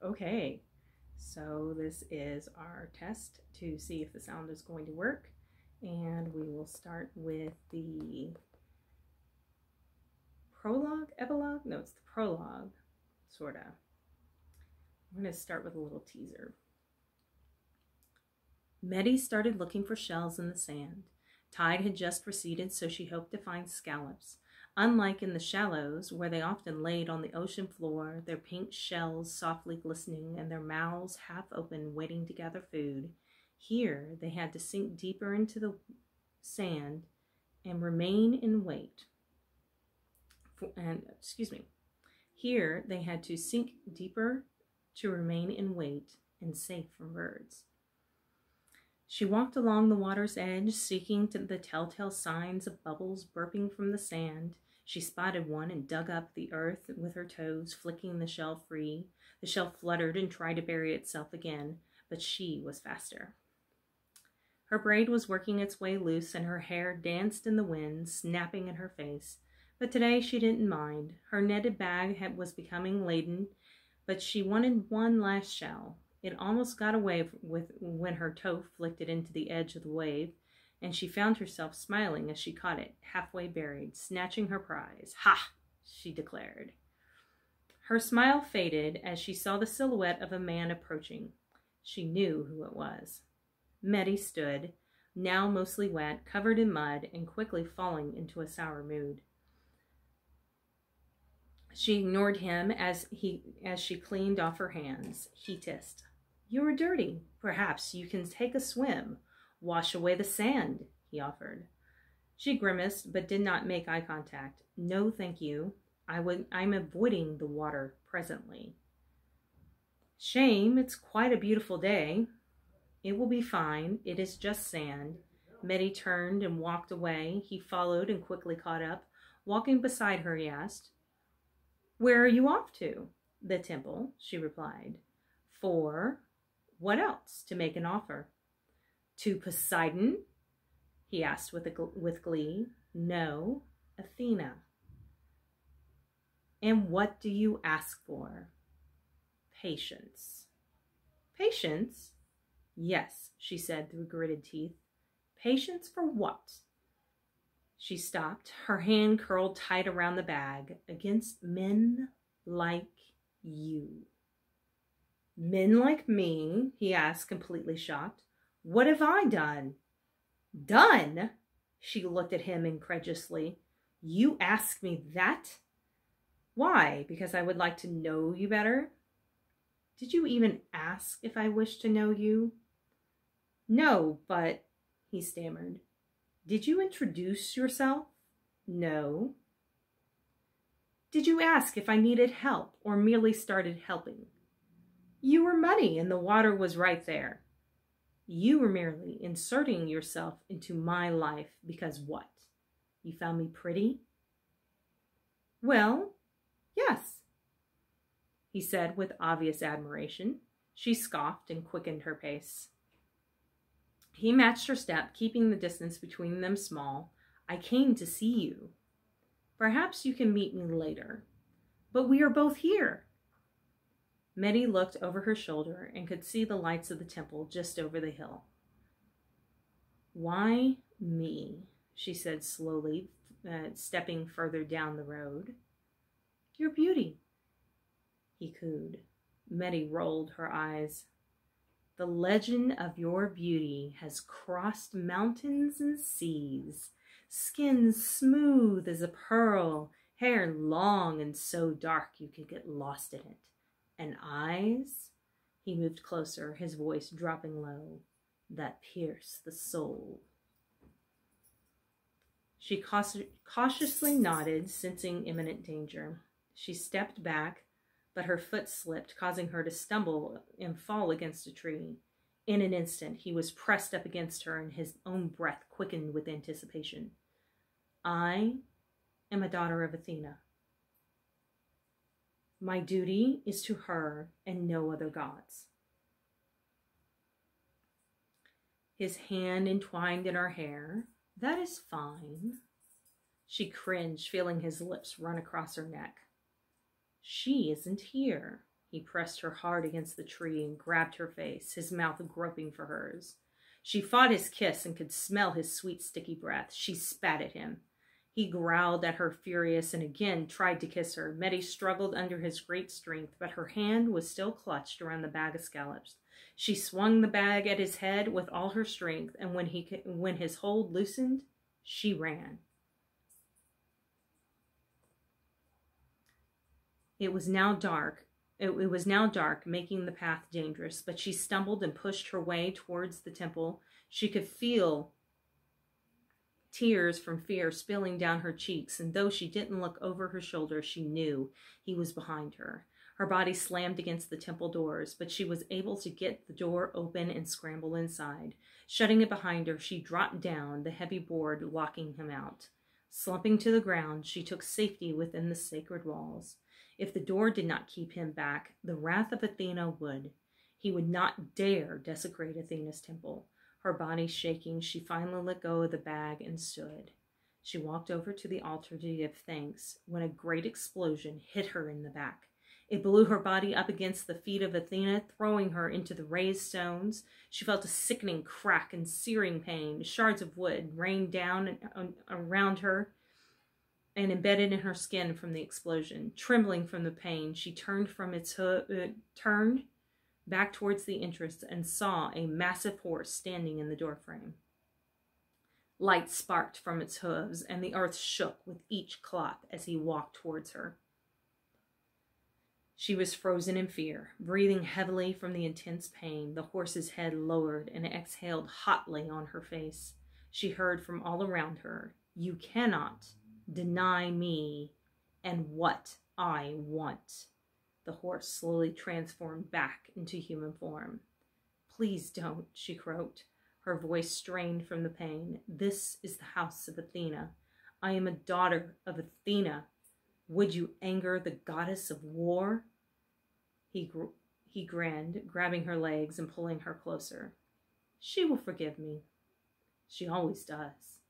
Okay, so this is our test to see if the sound is going to work. And we will start with the prologue, epilogue? No, it's the prologue, sort of. I'm going to start with a little teaser. Meddy started looking for shells in the sand. Tide had just receded, so she hoped to find scallops. Unlike in the shallows, where they often laid on the ocean floor, their pink shells softly glistening and their mouths half open, waiting to gather food, here they had to sink deeper into the sand and remain in wait. Here they had to sink deeper to remain in wait and safe from birds. She walked along the water's edge, seeking the telltale signs of bubbles burping from the sand. She spotted one and dug up the earth with her toes, flicking the shell free. The shell fluttered and tried to bury itself again, but she was faster. Her braid was working its way loose, and her hair danced in the wind, snapping in her face. But today she didn't mind. Her netted bag was becoming laden, but she wanted one last shell. It almost got away when her toe flicked it into the edge of the wave, and she found herself smiling as she caught it, halfway buried, snatching her prize. "Ha!" she declared. Her smile faded as she saw the silhouette of a man approaching. She knew who it was. Meddy stood, now mostly wet, covered in mud, and quickly falling into a sour mood. She ignored him as she cleaned off her hands. He hissed. "You are dirty. Perhaps you can take a swim. Wash away the sand," he offered. She grimaced, but did not make eye contact. "No, thank you. I'm avoiding the water presently." "Shame. It's quite a beautiful day." "It will be fine. It is just sand." Meddy turned and walked away. He followed and quickly caught up. Walking beside her, he asked, "Where are you off to?" "The temple," she replied. "For what else?" "To make an offer." "To Poseidon?" he asked with glee. "No, Athena." "And what do you ask for?" "Patience." "Patience?" "Yes," she said through gritted teeth. "Patience for what?" She stopped, her hand curled tight around the bag. "Against men like you." "Men like me?" he asked, completely shocked. "What have I done?" "Done?" She looked at him incredulously. "You ask me that?" "Why? Because I would like to know you better?" "Did you even ask if I wish to know you?" "No, but," he stammered. "Did you introduce yourself?" "No." "Did you ask if I needed help or merely started helping?" "You were muddy and the water was right there." "You were merely inserting yourself into my life because what? You found me pretty?" "Well, yes," he said with obvious admiration. She scoffed and quickened her pace. He matched her step, keeping the distance between them small. "I came to see you. Perhaps you can meet me later." "But we are both here." Meddy looked over her shoulder and could see the lights of the temple just over the hill. "Why me?" she said slowly, stepping further down the road. "Your beauty," he cooed. Meddy rolled her eyes. "The legend of your beauty has crossed mountains and seas. Skin smooth as a pearl, hair long and so dark you could get lost in it. And eyes," he moved closer, his voice dropping low, "that pierce the soul." She cautiously nodded, sensing imminent danger. She stepped back, but her foot slipped, causing her to stumble and fall against a tree. In an instant, he was pressed up against her, and his own breath quickened with anticipation. "I am a daughter of Athena. My duty is to her and no other gods." His hand entwined in her hair. "That is fine." She cringed, feeling his lips run across her neck. "She isn't here," He pressed her hard against the tree and grabbed her face, his mouth groping for hers. She fought his kiss and could smell his sweet, sticky breath. She spat at him. He growled at her, furious, and again tried to kiss her. Medi struggled under his great strength, but her hand was still clutched around the bag of scallops. She swung the bag at his head with all her strength, and when his hold loosened, she ran. It was now dark, making the path dangerous, but she stumbled and pushed her way towards the temple. She could feel tears from fear spilling down her cheeks, and though she didn't look over her shoulder, she knew he was behind her. Her body slammed against the temple doors, but she was able to get the door open and scramble inside. Shutting it behind her, she dropped down the heavy board, locking him out. Slumping to the ground, she took safety within the sacred walls. If the door did not keep him back, the wrath of Athena would. He would not dare desecrate Athena's temple. Her body shaking, she finally let go of the bag and stood. She walked over to the altar to give thanks when a great explosion hit her in the back. It blew her body up against the feet of Athena, throwing her into the raised stones. She felt a sickening crack and searing pain. Shards of wood rained down around her and embedded in her skin from the explosion. Trembling from the pain, she turned back towards the entrance and saw a massive horse standing in the doorframe. Light sparked from its hooves, and the earth shook with each clop as he walked towards her. She was frozen in fear, breathing heavily from the intense pain. The horse's head lowered and exhaled hotly on her face. She heard from all around her, "You cannot deny me and what I want." The horse slowly transformed back into human form. "Please don't," she croaked, her voice strained from the pain. "This is the house of Athena. I am a daughter of Athena. Would you anger the goddess of war?" He grinned, grabbing her legs and pulling her closer. "She will forgive me. She always does."